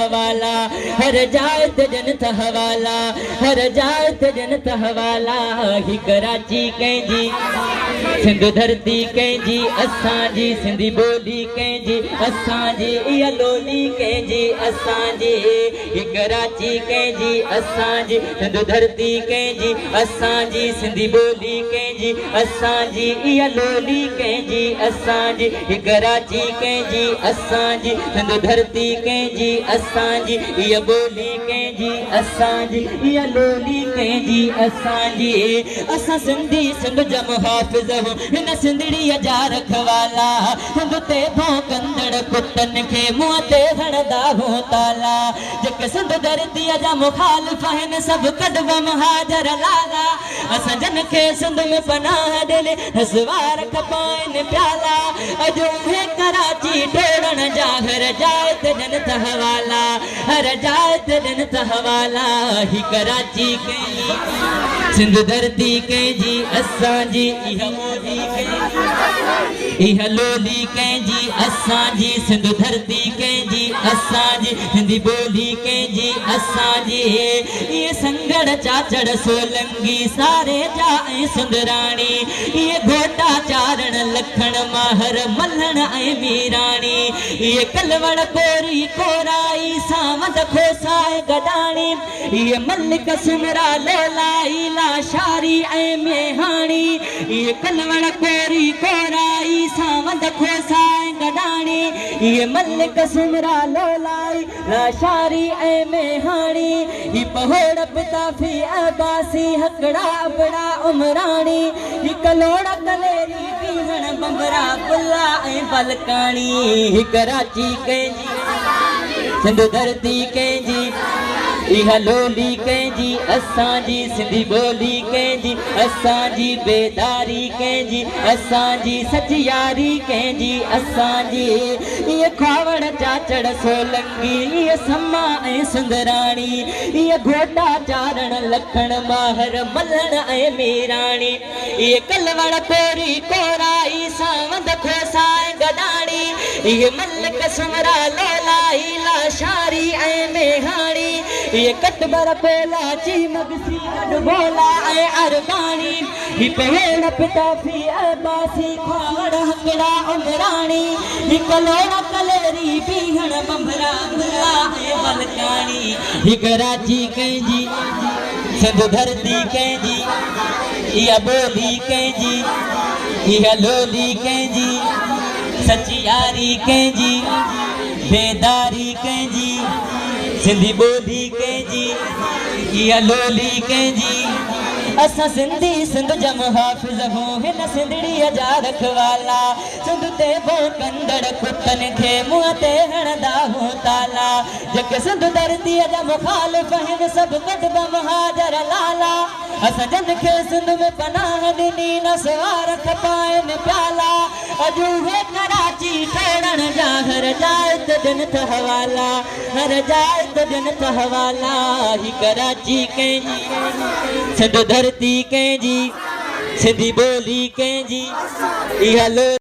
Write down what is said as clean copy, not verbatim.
हवाला हर जाए ते जनत हवाला हर जाए ते जनत हवाला ही कराची कंहिंजी सिंध धरती कंहिंजी असांजी सिंधी ॿोली कंहिंजी असांजी इहा लोली कंहिंजी असांजी ही कराची कंहिंजी असांजी सिंध धरती कंहिंजी असांजी सिंधी ॿोली कंहिंजी असांजी इहा लोली कंहिंजी असांजी ही कराची कंहिंजी असांजी सिंध धरती कंहिंजी असांजी इहा ॿोली कंहिंजी असांजी इहा लोली कंहिंजी असांजी असां सिंधी सिंध जा मुहाफ़िज़ हो हिन सिंधड़ीअ जा रखवाला सिंध ते भौंकंदड़ कुतनि खे मुंहं ते हणंदा हो ताला जेके सिंध धरतीअ जा मुखालिफ़ आहिनि सभु कढव महाजर लाला असां जन खे सिंध में पनाह ॾिने हसवार खपाइनि प्याला अॼु उहे कराची टोड़ण जा हर जाए ते जनत हवाला हर जाए ते जनत हवाला ही कराची कंहिंजी सिंध धरती कंहिंजी असांजी इहा ॿोली कंहिंजी इहा लोली कंहिंजी असांजी सिंध धरती कंहिंजी असांजी सिंधी ॿोली कंहिंजी असांजी इहे संगड़ चाचड़ सोलंगी सारे जा ऐं सुंदराणी इहे घोटा चारण लखण माहर मल्हण ऐं मीराणी इहे कलवड़ कोरी कोराई सावंद खोसाए गडाणी इहे मलिक सुमरा लोलाई लाशारी ऐं मेहाणी इहे कलवड़ कोरी कोराई सावंद खोसाए गडाणी इहे मलिक सुमरा लोलाई लाशारी ऐं मेहाणी ही पहोड़ पिताफी अबासी हकड़ा अबड़ा उमराणी ही कलोड़ा कलेरी पीहण बंबरा बुला ऐं बलकाणी ही कराची कंहिंजी सिंध धरती कंहिंजी इहा लोली कंहिंजी असांजी सिंधी ॿोली कंहिंजी असांजी बेदारी कंहिंजी असांजी सचियारी कंहिंजी असांजी इहे खावड़ चाचड़ सोलंगी इहे समा ऐं सुंदराणी इहे घोटा चारण लखण माहर मल्हण ऐं मीराणी इहे कलवड़ कोरी कोराई सावंद खोसाए गडाणी इहे मलिक सुमरा लोलाई लाशारी ऐं मेहाणी ये कटबर पेला चीमगसी गडबोला ऐ अरबाणी ही पहेड़ पिताफी अबासी खावड़ हकड़ा उमराणी ही कलोड़ा कलेरी पीहण बंबरा बुला ऐ बलकाणी ही कराची कंहिंजी सिंध धरती कंहिंजी इहा ॿोली कंहिंजी इहा लोली कंहिंजी सचियारी कंहिंजी बेदारी कंहिंजी सिंधी ॿोली कंहिंजी इहा लोली कंहिंजी असां सिंधी सिंध जा मुहाफ़िज़ हो हिन सिंधड़ीअ जा रखवाला सिंध ते भौंकंदड़ कुतनि खे मुंहं ते हणंदा हो ताला जेके सिंध धरतीअ जा मुखालिफ़ आहिनि सभु कढब महाजर लाला असां जन खे सिंध में पनाह ॾिनी न सवार खपाइनि प्याला अॼु उहे कराची टोड़ण जा हर जाए ते जनत हवाला हर जाए ते जनत हवाला ही कराची कंहिंजी सिंध धरती कंहिंजी सिंधी ॿोली कंहिंजी इहा